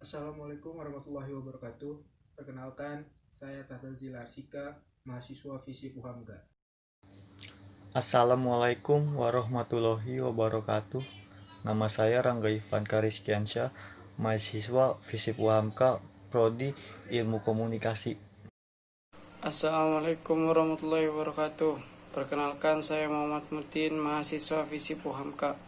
Assalamualaikum warahmatullahi wabarakatuh. Perkenalkan, saya Tata Zilarsika, mahasiswa Visip Uhamga. Assalamualaikum warahmatullahi wabarakatuh. Nama saya Rangga Ivan Kariskiansyah, mahasiswa Visip UHAMKA, Prodi Ilmu Komunikasi. Assalamualaikum warahmatullahi wabarakatuh. Perkenalkan, saya Muhammad Mutin, mahasiswa Visip Uhamka.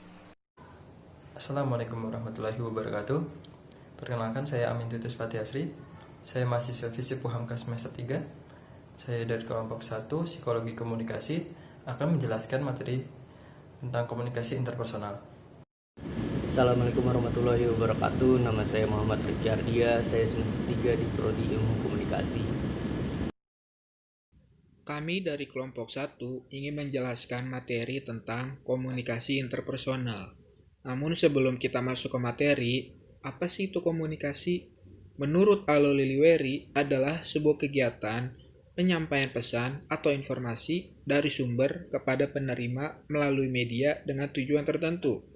Assalamualaikum warahmatullahi wabarakatuh. Perkenalkan, saya Amin Tutus Fatih. Saya mahasiswa Visip Uhamka semester 3. Saya dari kelompok 1 Psikologi Komunikasi akan menjelaskan materi tentang komunikasi interpersonal. Assalamualaikum warahmatullahi wabarakatuh. Nama saya Muhammad Rifki Ardia. Saya semester 3 di Prodi Ilmu Komunikasi. Kami dari kelompok 1 ingin menjelaskan materi tentang komunikasi interpersonal. Namun sebelum kita masuk ke materi, apa sih itu komunikasi? Menurut Alo Liliweri adalah sebuah kegiatan penyampaian pesan atau informasi dari sumber kepada penerima melalui media dengan tujuan tertentu.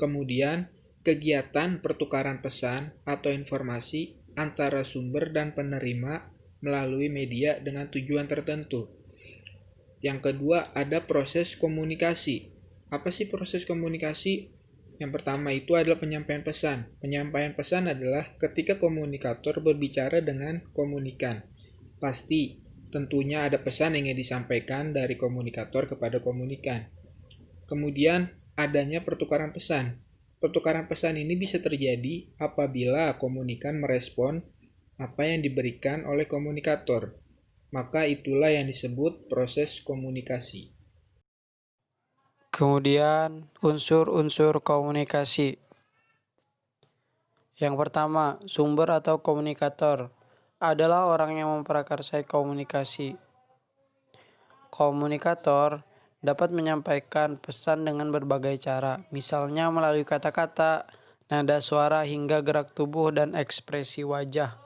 Kemudian, kegiatan pertukaran pesan atau informasi antara sumber dan penerima melalui media dengan tujuan tertentu. Yang kedua, ada proses komunikasi. Apa sih proses komunikasi? Yang pertama itu adalah penyampaian pesan. Penyampaian pesan adalah ketika komunikator berbicara dengan komunikan. Pasti, tentunya ada pesan yang ingin disampaikan dari komunikator kepada komunikan. Kemudian, adanya pertukaran pesan. Pertukaran pesan ini bisa terjadi apabila komunikan merespon apa yang diberikan oleh komunikator. Maka itulah yang disebut proses komunikasi. Kemudian, unsur-unsur komunikasi. Yang pertama, sumber atau komunikator adalah orang yang memprakarsai komunikasi. Komunikator dapat menyampaikan pesan dengan berbagai cara, misalnya melalui kata-kata, nada suara, hingga gerak tubuh dan ekspresi wajah.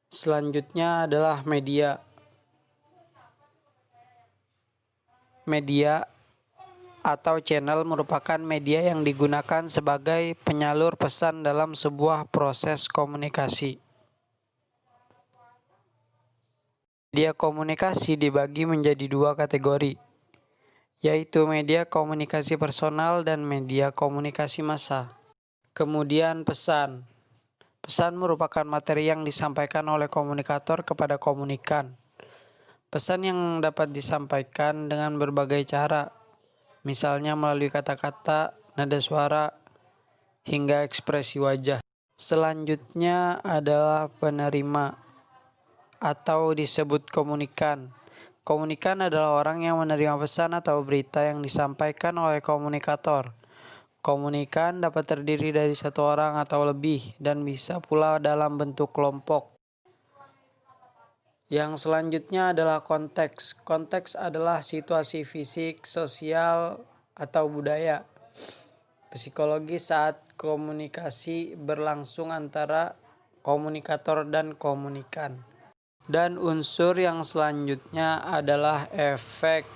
Selanjutnya adalah media. Media atau channel merupakan media yang digunakan sebagai penyalur pesan dalam sebuah proses komunikasi. Media komunikasi dibagi menjadi dua kategori, yaitu media komunikasi personal dan media komunikasi massa. Kemudian pesan. Pesan merupakan materi yang disampaikan oleh komunikator kepada komunikan. Pesan yang dapat disampaikan dengan berbagai cara, misalnya melalui kata-kata, nada suara, hingga ekspresi wajah. Selanjutnya adalah penerima atau disebut komunikan. Komunikan adalah orang yang menerima pesan atau berita yang disampaikan oleh komunikator. Komunikan dapat terdiri dari satu orang atau lebih dan bisa pula dalam bentuk kelompok. Yang selanjutnya adalah konteks. Konteks adalah situasi fisik, sosial, atau budaya. Psikologi saat komunikasi berlangsung antara komunikator dan komunikan. Dan unsur yang selanjutnya adalah efek.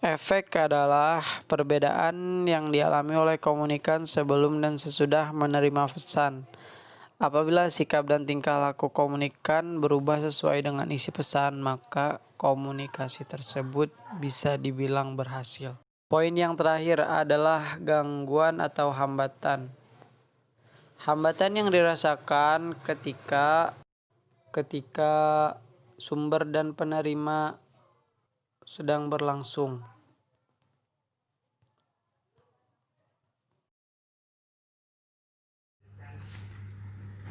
Efek adalah perbedaan yang dialami oleh komunikan sebelum dan sesudah menerima pesan. Apabila sikap dan tingkah laku komunikan berubah sesuai dengan isi pesan, maka komunikasi tersebut bisa dibilang berhasil. Poin yang terakhir adalah gangguan atau hambatan. Hambatan yang dirasakan ketika sumber dan penerima sedang berlangsung.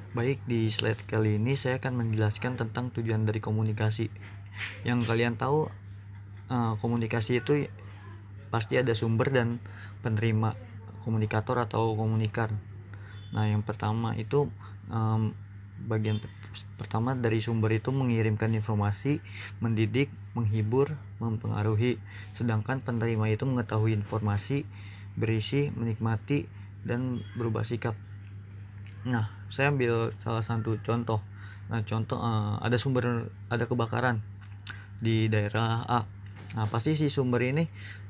Baik, di slide kali ini saya akan menjelaskan tentang tujuan dari komunikasi. Yang kalian tahu, komunikasi itu pasti ada sumber dan penerima, komunikator atau komunikan. Nah, yang pertama itu bagian pertama dari sumber itu mengirimkan informasi, mendidik, menghibur, mempengaruhi. Sedangkan penerima itu mengetahui informasi, berisi, menikmati, dan berubah sikap. Nah, saya ambil salah satu contoh. Nah, contoh ada kebakaran di daerah A. Nah, pasti si sumber ini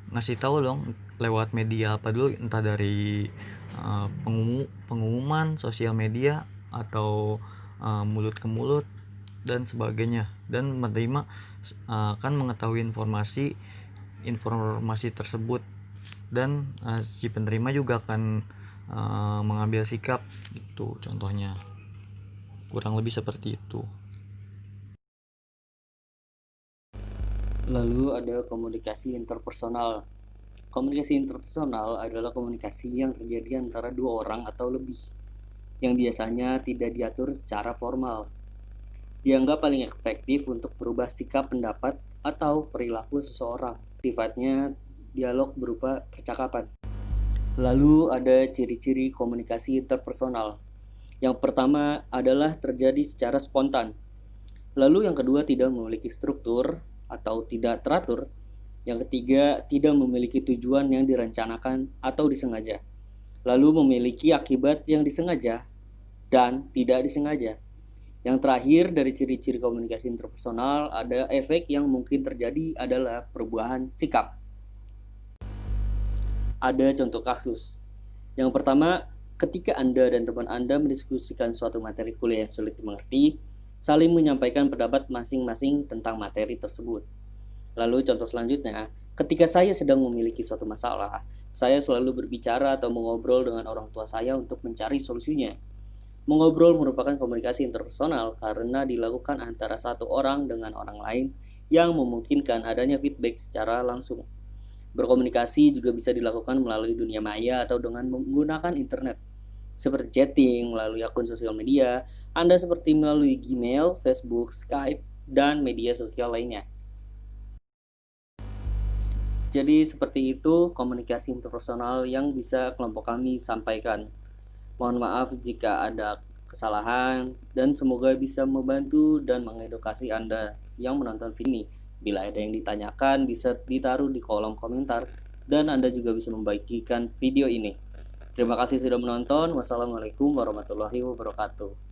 ngasih tahu dong lewat media apa dulu, entah dari pengumuman sosial media atau mulut ke mulut dan sebagainya, dan menerima akan mengetahui informasi tersebut, dan si penerima juga akan mengambil sikap gitu, contohnya kurang lebih seperti itu. Lalu ada komunikasi interpersonal. Komunikasi interpersonal adalah komunikasi yang terjadi antara dua orang atau lebih, yang biasanya tidak diatur secara formal. Dianggap paling efektif untuk merubah sikap, pendapat, atau perilaku seseorang. Sifatnya dialog berupa percakapan. Lalu ada ciri-ciri komunikasi interpersonal. Yang pertama adalah terjadi secara spontan. Lalu yang kedua tidak memiliki struktur atau tidak teratur. Yang ketiga tidak memiliki tujuan yang direncanakan atau disengaja. Lalu memiliki akibat yang disengaja dan tidak disengaja. Yang terakhir dari ciri-ciri komunikasi interpersonal ada efek yang mungkin terjadi adalah perubahan sikap. Ada contoh kasus. Yang pertama, ketika Anda dan teman Anda mendiskusikan suatu materi kuliah yang sulit dimengerti, saling menyampaikan pendapat masing-masing tentang materi tersebut. Lalu contoh selanjutnya, ketika saya sedang memiliki suatu masalah, saya selalu berbicara atau mengobrol dengan orang tua saya untuk mencari solusinya. Mengobrol merupakan komunikasi interpersonal karena dilakukan antara satu orang dengan orang lain yang memungkinkan adanya feedback secara langsung. Berkomunikasi juga bisa dilakukan melalui dunia maya atau dengan menggunakan internet, seperti chatting melalui akun sosial media, Anda seperti melalui Gmail, Facebook, Skype, dan media sosial lainnya. Jadi seperti itu komunikasi interpersonal yang bisa kelompok kami sampaikan. Mohon maaf jika ada kesalahan dan semoga bisa membantu dan mengedukasi Anda yang menonton video ini. Bila ada yang ditanyakan bisa ditaruh di kolom komentar dan Anda juga bisa membagikan video ini. Terima kasih sudah menonton. Wassalamualaikum warahmatullahi wabarakatuh.